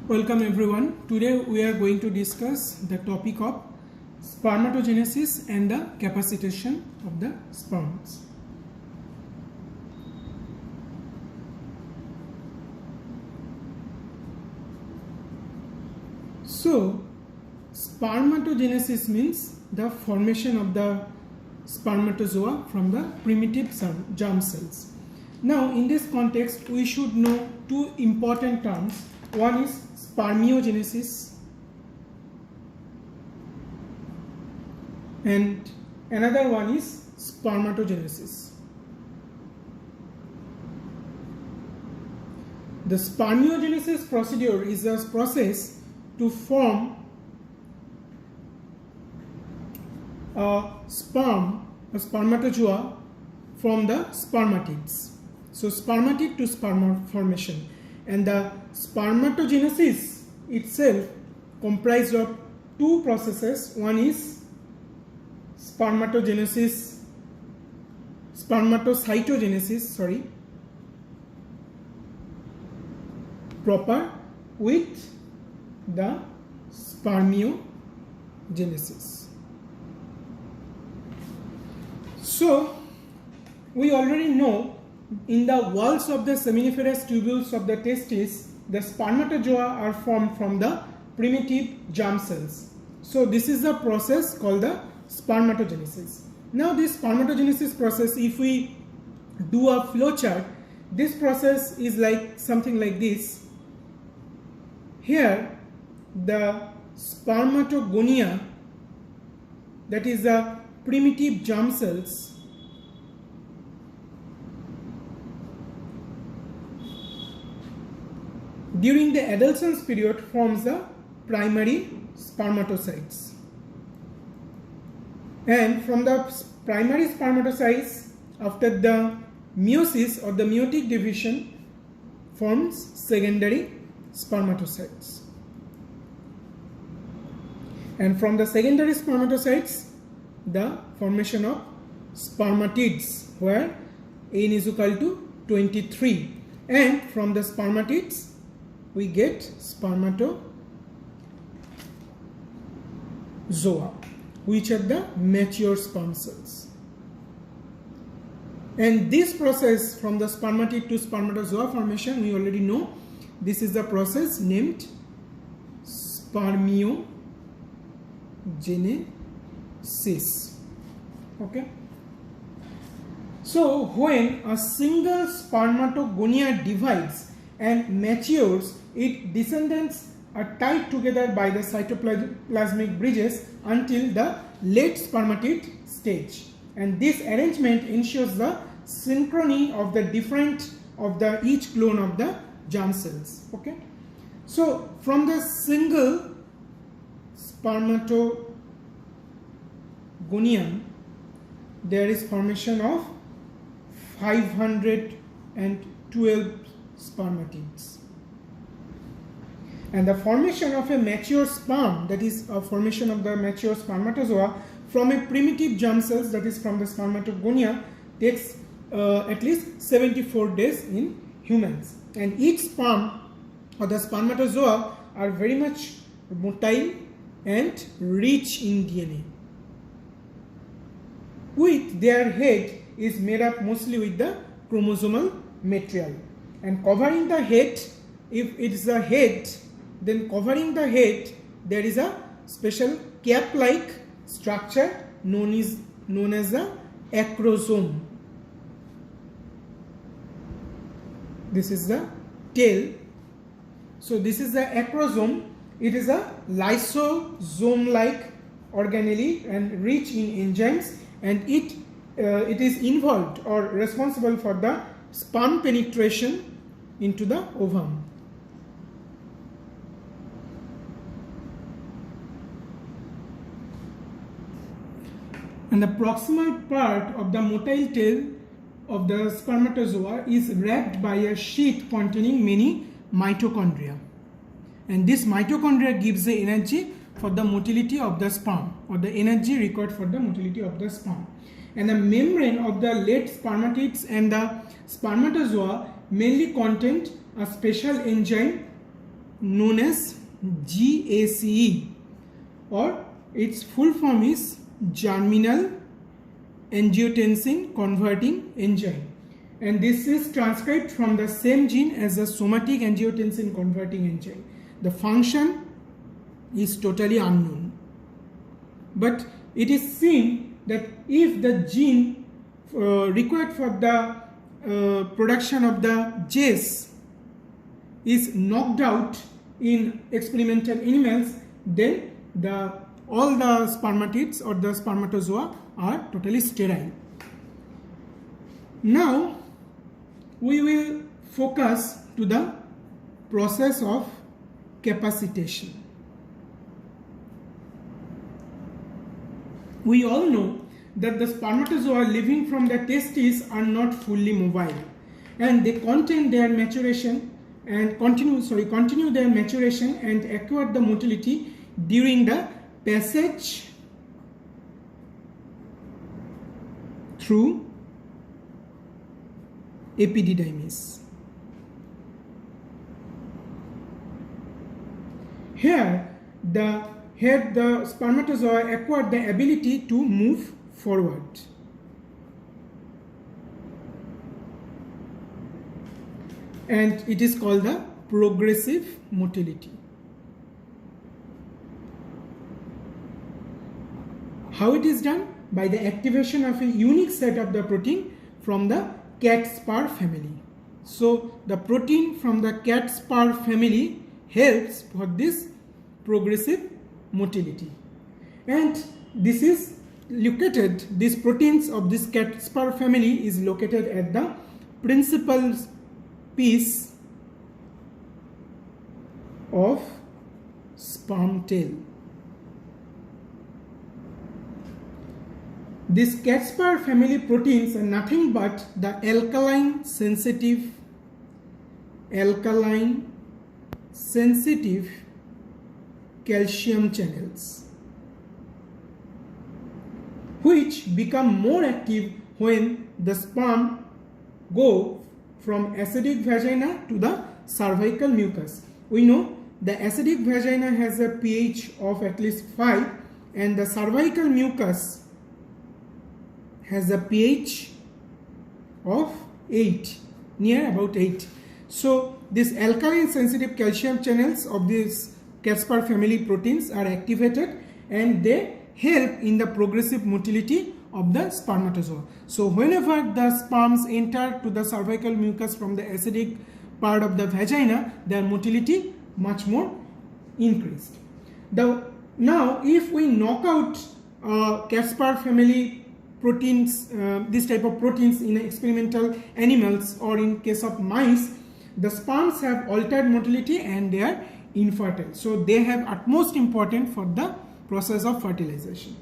Welcome everyone. Today we are going to discuss the topic of spermatogenesis and the capacitation of the sperms. So, spermatogenesis means the formation of the spermatozoa from the primitive germ cells. Now, in this context, we should know two important terms. One is spermiogenesis and another one is spermatogenesis. The spermiogenesis procedure is a process to form a spermatozoa from the spermatids. So spermatid to sperm formation, and the spermatogenesis itself comprised of two processes. One is spermatocytogenesis proper with the spermiogenesis. So we already know in the walls of the seminiferous tubules of the testis, the spermatozoa are formed from the primitive germ cells. So this is the process called the spermatogenesis. Now this spermatogenesis process, if we do a flow chart, this process is like something like this. Here the spermatogonia, that is the primitive germ cells, during the adolescence period forms the primary spermatocytes, and from the primary spermatocytes, after the meiosis or the meiotic division, forms secondary spermatocytes, and from the secondary spermatocytes the formation of spermatids, where n is equal to 23, and from the spermatids we get spermatozoa, which are the mature sperm cells. And this process from the spermatid to spermatozoa formation, we already know this is the process named spermiogenesis. Okay. So when a single spermatogonia divides and matures, its descendants are tied together by the cytoplasmic bridges until the late spermatid stage, and this arrangement ensures the synchrony of the each clone of the germ cells. Okay, so from the single spermatogonium there is formation of 512 spermatids, and the formation of a mature sperm, that is a formation of the mature spermatozoa from a primitive germ cells, that is from the spermatogonia, takes at least 74 days in humans, and each sperm or the spermatozoa are very much motile and rich in DNA, with their head is made up mostly with the chromosomal material, and covering the head, if it is a head, then covering the head there is a special cap-like structure known as the acrosome. This is the tail. So this is the acrosome. It is a lysosome-like organelle and rich in enzymes, and it is involved or responsible for the sperm penetration into the ovum. And the proximal part of the motile tail of the spermatozoa is wrapped by a sheath containing many mitochondria, and this mitochondria gives the energy for the motility of the sperm, or the energy required for the motility of the sperm. And the membrane of the late spermatids and the spermatozoa mainly contained a special enzyme known as GACE, or its full form is germinal angiotensin converting enzyme, and this is transcribed from the same gene as the somatic angiotensin converting enzyme. The function is totally unknown, but it is seen that if the gene required for the production of the JACE is knocked out in experimental animals, then all the spermatids or the spermatozoa are totally sterile. Now we will focus to the process of capacitation. We all know that the spermatozoa living from the testes are not fully mobile, and they contain their maturation and continue their maturation and acquire the motility during the passage through epididymis. Here the spermatozoa acquired the ability to move forward. And it is called the progressive motility. How it is done? By the activation of a unique set of the protein from the cat-spar family. So the protein from the cat-spar family helps for this progressive motility, and this is located, these proteins of this cat-spar family is located at the principal piece of sperm tail. These cat-spar family proteins are nothing but the alkaline sensitive calcium channels, which become more active when the sperm go from acidic vagina to the cervical mucus. We know the acidic vagina has a pH of at least 5, and the cervical mucus has a pH of 8, near about 8. So these alkaline sensitive calcium channels of these cat-spar family proteins are activated, and they help in the progressive motility of the spermatozoa. So whenever the sperms enter to the cervical mucus from the acidic part of the vagina, their motility much more increased. Now if we knock out cat-spar family proteins, this type of proteins in experimental animals or in case of mice, the sperms have altered motility and they are infertile. So they have utmost importance for the process of fertilization.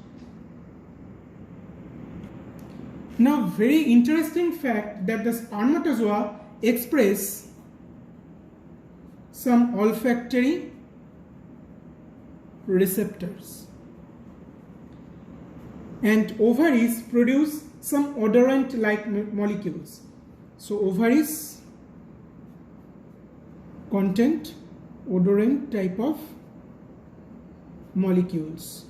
Now, very interesting fact that the spermatozoa express some olfactory receptors, and ovaries produce some odorant like molecules. So ovaries contain odorant type of molecules.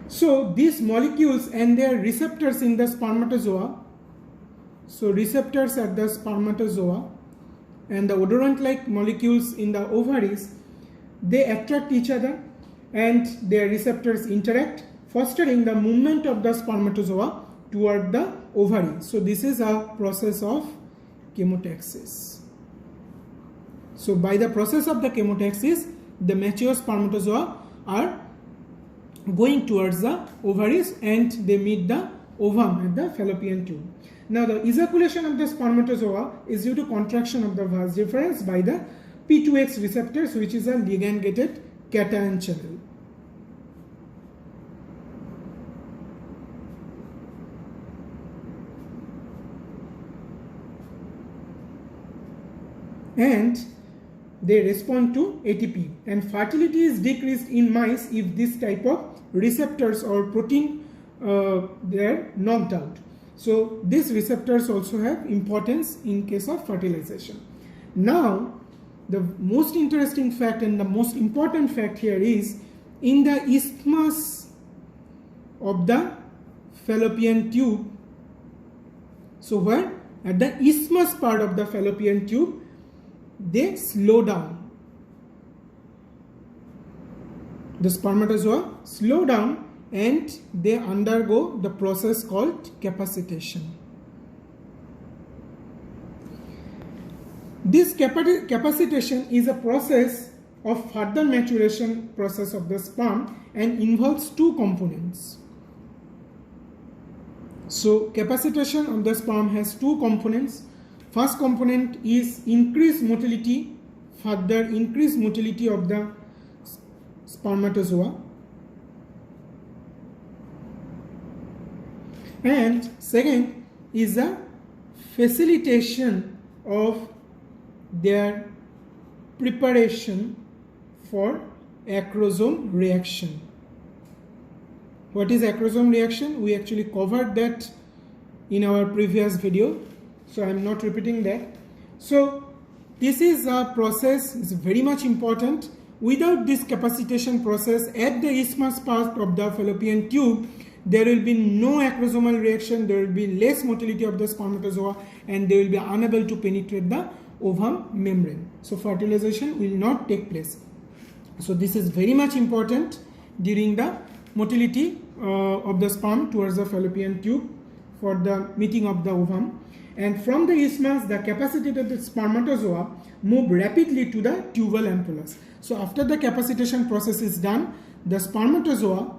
So these molecules and their receptors in the spermatozoa, so receptors at the spermatozoa and the odorant like molecules in the ovaries, they attract each other and their receptors interact, fostering the movement of the spermatozoa toward the ovary. So this is a process of chemotaxis. So by the process of the chemotaxis, the mature spermatozoa are going towards the ovaries and they meet the ovum at the fallopian tube. Now the ejaculation of the spermatozoa is due to contraction of the vas deferens by the P2X receptors, which is a ligand gated cation channel. And they respond to ATP, and fertility is decreased in mice if this type of receptors or protein they are knocked out. So these receptors also have importance in case of fertilization. Now the most interesting fact and the most important fact here is in the isthmus of the fallopian tube. So where at the isthmus part of the fallopian tube, they slow down. The spermatozoa slow down and they undergo the process called capacitation. This capacitation is a process of further maturation process of the sperm and involves two components. So capacitation of the sperm has two components. First component is increased motility, further increased motility of the spermatozoa, and second is a facilitation of their preparation for acrosome reaction. What is acrosome reaction? We actually covered that in our previous video, so I am not repeating that. So this is a process, is very much important. Without this capacitation process at the isthmus part of the fallopian tube, there will be no acrosomal reaction, there will be less motility of the spermatozoa, and they will be unable to penetrate the ovum membrane. So fertilization will not take place. So this is very much important during the motility of the sperm towards the fallopian tube for the meeting of the ovum. And from the isthmus, the capacitated spermatozoa move rapidly to the tubal ampullus. So after the capacitation process is done, the spermatozoa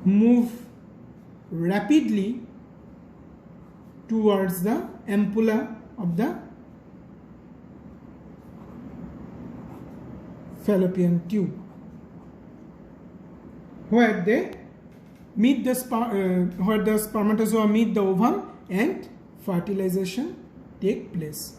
move rapidly towards the ampulla of the fallopian tube, where they meet the where the spermatozoa meet the ovum and fertilization take place.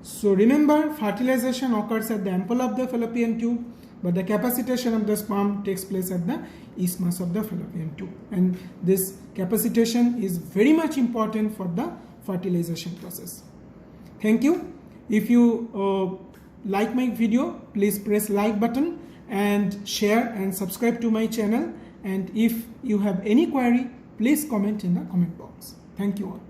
So remember, fertilization occurs at the ampulla of the fallopian tube, but the capacitation of the sperm takes place at the isthmus of the fallopian tube, and this capacitation is very much important for the fertilization process. Thank you. If you like my video, please press like button and share and subscribe to my channel, and if you have any query, please comment in the comment box. Thank you all.